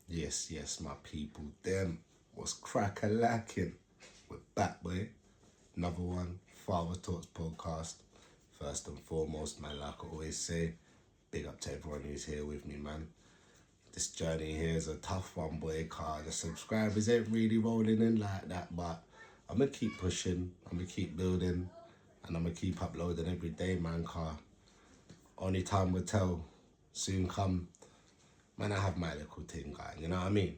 Yes, my people. Them was crack-a-lacking. We're back, boy. Another one, Father Talks podcast. First and foremost, man, like I always say, big up to everyone who's here with me, man. This journey here is a tough one, boy, cause the subscribers ain't really rolling in like that, but I'm gonna keep pushing, I'm gonna keep building, and I'm gonna keep uploading every day, man, cause only time will tell. Soon come, man, I have my little thing, guy, you know what I mean?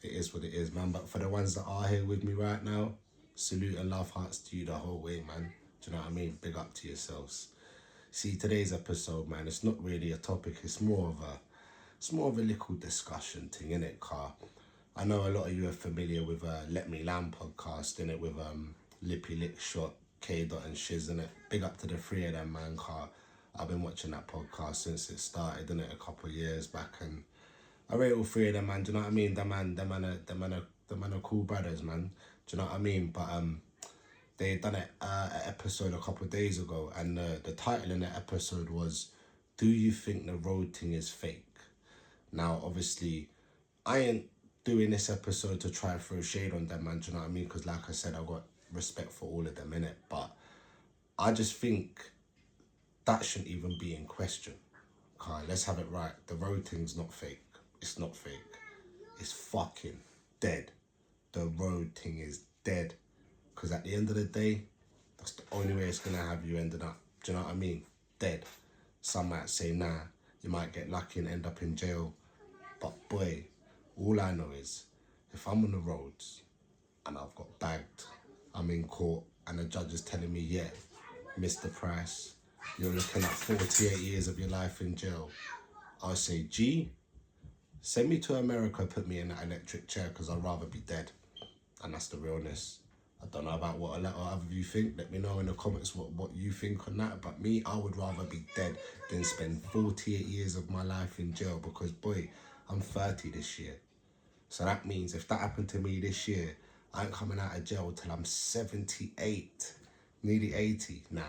It is what it is, man. But for the ones that are here with me right now, salute and love hearts to you the whole way, man. Do you know what I mean? Big up to yourselves. See, today's episode, man, it's not really a topic. It's more of a little discussion thing, innit, car? I know a lot of you are familiar with Let Me Lamb podcast, innit, with Lippy Lick Shot, K Dot and Shiz, innit. Big up to the three of them, man, car. I've been watching that podcast since it started, innit, a couple of years back, and I rate all three of them, man. Do you know what I mean? The man are cool brothers, man. Do you know what I mean? But they done an episode a couple of days ago, and the title in the episode was, "Do you think the road thing is fake?" Now, obviously, I ain't doing this episode to try and throw shade on them, man. Do you know what I mean? Because, like I said, I got respect for all of them, innit? But I just think that shouldn't even be in question. Okay, let's have it right. The road thing's not fake. It's not fake. It's fucking dead. The road thing is dead. Because at the end of the day, that's the only way it's going to have you ending up. Do you know what I mean? Dead. Some might say, nah, you might get lucky and end up in jail. But boy, all I know is if I'm on the roads and I've got bagged, I'm in court and the judge is telling me, yeah, Mr. Price, you're looking at 48 years of your life in jail. I'll say, G, send me to America, put me in that electric chair because I'd rather be dead. And that's the realness. I don't know about what a lot of other you think. Let me know in the comments what you think on that. But me, I would rather be dead than spend 48 years of my life in jail because, boy, I'm 30 this year. So that means if that happened to me this year, I ain't coming out of jail till I'm 78, nearly 80. Nah,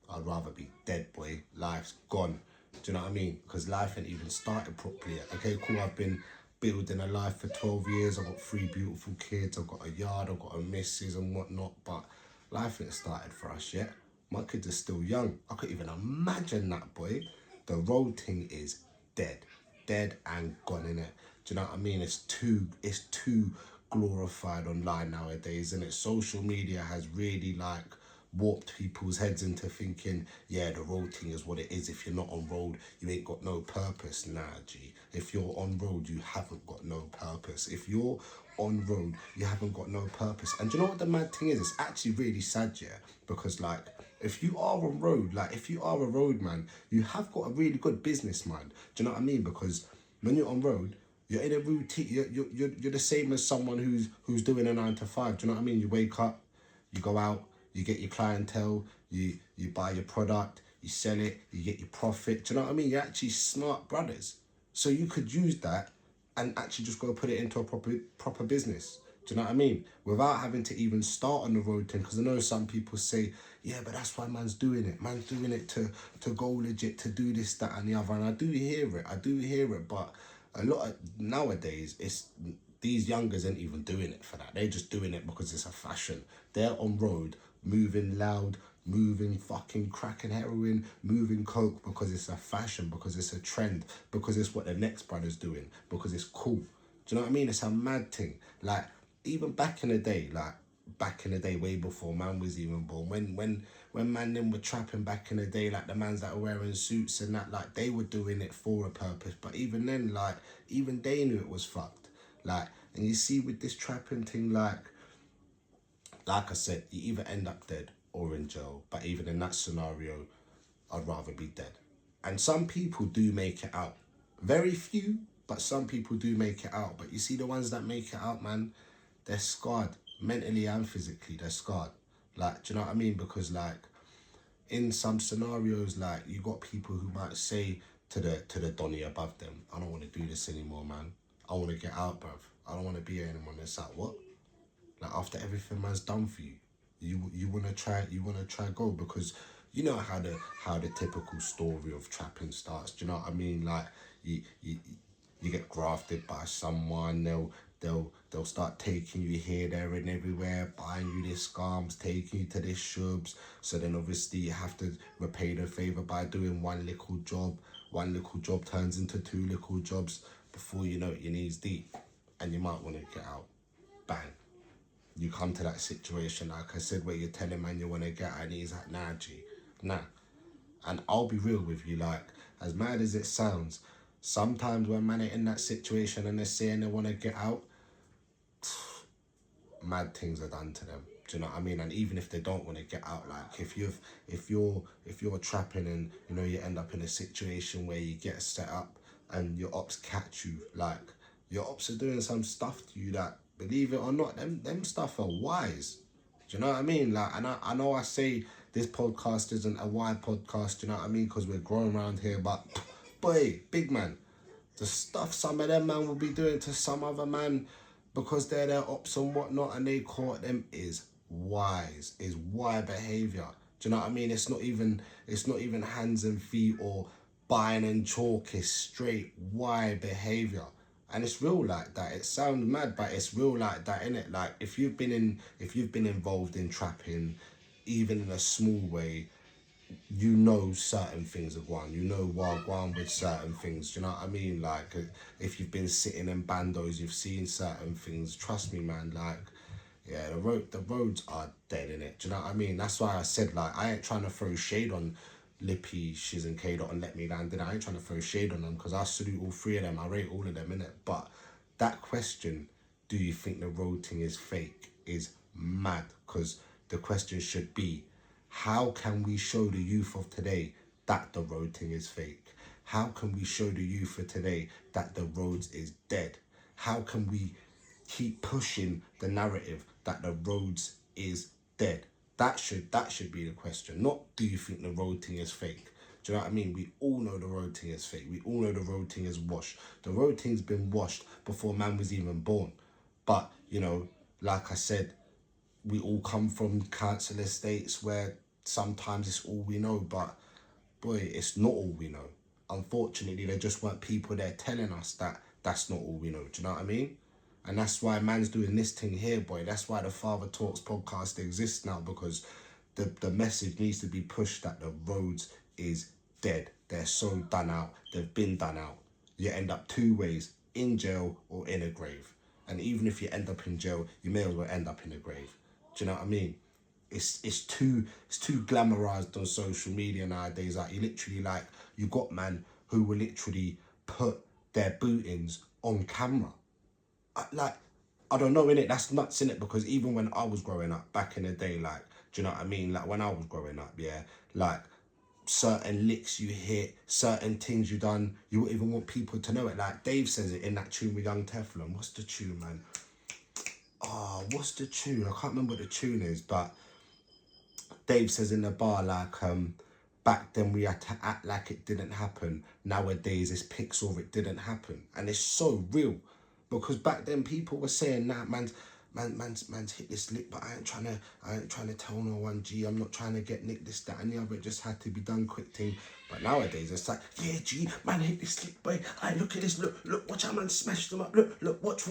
I'd rather be dead, boy. Life's gone. Do you know what I mean? Because life ain't even started properly yet. Okay, cool, I've been building a life for 12 years. I've got 3 beautiful kids. I've got a yard. I've got a missus and whatnot. But life ain't started for us yet. My kids are still young. I couldn't even imagine that, boy. The road thing is dead. Dead and gone, innit? Do you know what I mean? It's too glorified online nowadays, and social media has really like warped people's heads into thinking, yeah, the road thing is what it is. If you're not on road, you ain't got no purpose. Nah, G. If you're on road, you haven't got no purpose. If you're on road, you haven't got no purpose. And do you know what the mad thing is? It's actually really sad, yeah, because like if you are on road, like if you are a road man, you have got a really good business mind. Do you know what I mean? Because when you're on road, you're in a routine. You're the same as someone who's doing a 9 to 5. Do you know what I mean? You wake up, you go out, you get your clientele, you buy your product, you sell it, you get your profit. Do you know what I mean? You're actually smart brothers. So you could use that and actually just go put it into a proper business. Do you know what I mean? Without having to even start on the road thing. Because I know some people say, yeah, but that's why man's doing it. Man's doing it to go legit, to do this, that and the other. And I do hear it. But a lot of nowadays, it's these youngers ain't even doing it for that. They're just doing it because it's a fashion. They're on road, moving loud, moving fucking crack and heroin, moving coke because it's a fashion, because it's a trend, because it's what the next brother's doing, because it's cool. Do you know what I mean? It's a mad thing. Like, even back in the day, way before man was even born, when man them were trapping back in the day, like the mans that were wearing suits and that, like they were doing it for a purpose. But even then, like, even they knew it was fucked. Like, and you see with this trapping thing, like I said, you either end up dead or in jail. But even in that scenario, I'd rather be dead. And some people do make it out. Very few, but some people do make it out. But you see the ones that make it out, man, they're scarred. Mentally and physically, they're scarred. Like, do you know what I mean? Because like, in some scenarios, like, you got people who might say to the Donny above them, I don't want to do this anymore, man. I want to get out, bruv. I don't want to be here anymore. And it's like, what? Like, after everything man's done for you, you wanna try go, because you know how the typical story of trapping starts. Do you know what I mean? Like, you You get grafted by someone, they'll start taking you here, there and everywhere, buying you this scams, taking you to this shubs. So then obviously you have to repay the favour by doing one little job. One little job turns into two little jobs. Before you know it, your knees deep and you might want to get out. Bang. You come to that situation, like I said, where you're telling man you want to get out and he's like, nah, G, nah. And I'll be real with you, like, as mad as it sounds, sometimes when man are in that situation and they're saying they want to get out, mad things are done to them. Do you know what I mean? And even if they don't want to get out, like if you're trapping and you know you end up in a situation where you get set up and your ops catch you, like your ops are doing some stuff to you that, believe it or not, them stuff are wise. Do you know what I mean? Like, and I know I say this podcast isn't a wide podcast. Do you know what I mean? Because we're growing around here, but boy, big man, the stuff some of them man will be doing to some other man because they're their ops and whatnot and they caught them is wise, is wise behaviour. Do you know what I mean? It's not even hands and feet or buying and chalk, it's straight wise behaviour. And it's real like that. It sounds mad, but it's real like that, innit? Like if you've been involved in trapping, even in a small way, you know certain things are going. You know what going with certain things. Do you know what I mean? Like if you've been sitting in bandos, you've seen certain things. Trust me, man. Like yeah, the roads are dead in it. Do you know what I mean? That's why I said like I ain't trying to throw shade on Lippy, Shiz and K Dot and Let Me Land. I ain't trying to throw shade on them because I salute all three of them. I rate all of them in it. But that question, do you think the road thing is fake, is mad? Because the question should be, how can we show the youth of today that the road thing is fake? How can we show the youth of today that the roads is dead? How can we keep pushing the narrative that the roads is dead? That should be the question. Not do you think the road thing is fake? Do you know what I mean? We all know the road thing is fake. We all know the road thing is washed. The road thing's been washed before man was even born. But, you know, like I said, we all come from council estates where sometimes it's all we know, but boy, it's not all we know. Unfortunately, there just weren't people there telling us that that's not all we know. Do you know what I mean? And that's why man's doing this thing here, boy. That's why the Father Talks podcast exists now, because the message needs to be pushed that the roads is dead. They're so done out. They've been done out. You end up two ways, in jail or in a grave. And even if you end up in jail, you may as well end up in a grave. Do you know what I mean? It's too glamorized on social media nowadays. Like you got man who will literally put their bootings on camera. I don't know, innit? That's nuts, innit? Because even when I was growing up back in the day, like, do you know what I mean? Like when I was growing up, yeah, like certain licks you hit, certain things you done, you wouldn't even want people to know it. Like Dave says it in that tune with Young Teflon. What's the tune, man? Oh, what's the tune? I can't remember what the tune is, but Dave says in the bar, like, back then we had to act like it didn't happen. Nowadays it's pics or it didn't happen. And it's so real. Because back then people were saying, nah, man's hit this lick, but I ain't trying to tell no one, G, I'm not trying to get nicked, this, that, and the other. It just had to be done quick thing. But nowadays it's like, yeah, G, man hit this lick, boy. Aye, look at this, look, watch how man smashed them up. Look, watch.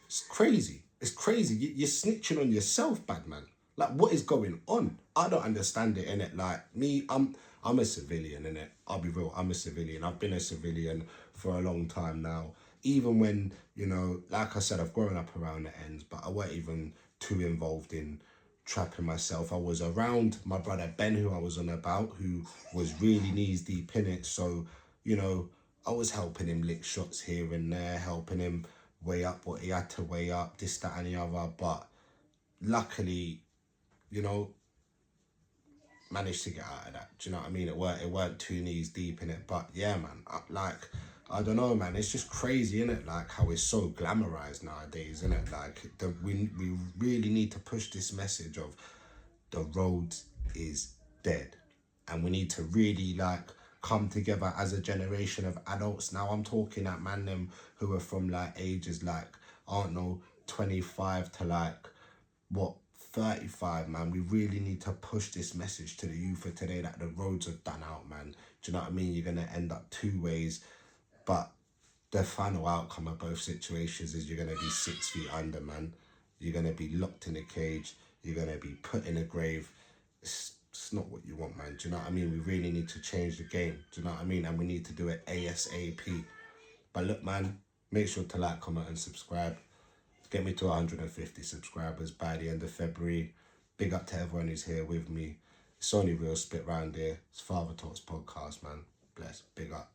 It's crazy. It's crazy. You're snitching on yourself, bad man. Like, what is going on? I don't understand it, innit? Like, me, I'm a civilian, innit? I'll be real, I'm a civilian. I've been a civilian for a long time now. Even when, you know, like I said, I've grown up around the ends, but I weren't even too involved in trapping myself. I was around my brother Ben, who I was on about, who was really knees deep in it. So, you know, I was helping him lick shots here and there, helping him weigh up what he had to weigh up, this, that, and the other. But luckily, you know, managed to get out of that. Do you know what I mean? It weren't two knees deep in it. But yeah, man, I don't know, man. It's just crazy, innit? Like how it's so glamorized nowadays, innit? Like we really need to push this message of the road is dead, and we need to really like come together as a generation of adults. Now I'm talking at man them who are from like ages like, I don't know, 25 to like what, 35, man. We really need to push this message to the youth of today that the roads are done out, man. Do you know what I mean? You're gonna end up two ways. But the final outcome of both situations is you're going to be 6 feet under, man. You're going to be locked in a cage. You're going to be put in a grave. It's not what you want, man. Do you know what I mean? We really need to change the game. Do you know what I mean? And we need to do it ASAP. But look, man, make sure to like, comment, and subscribe. Get me to 150 subscribers by the end of February. Big up to everyone who's here with me. It's only real spit round here. It's Father Talks Podcast, man. Bless. Big up.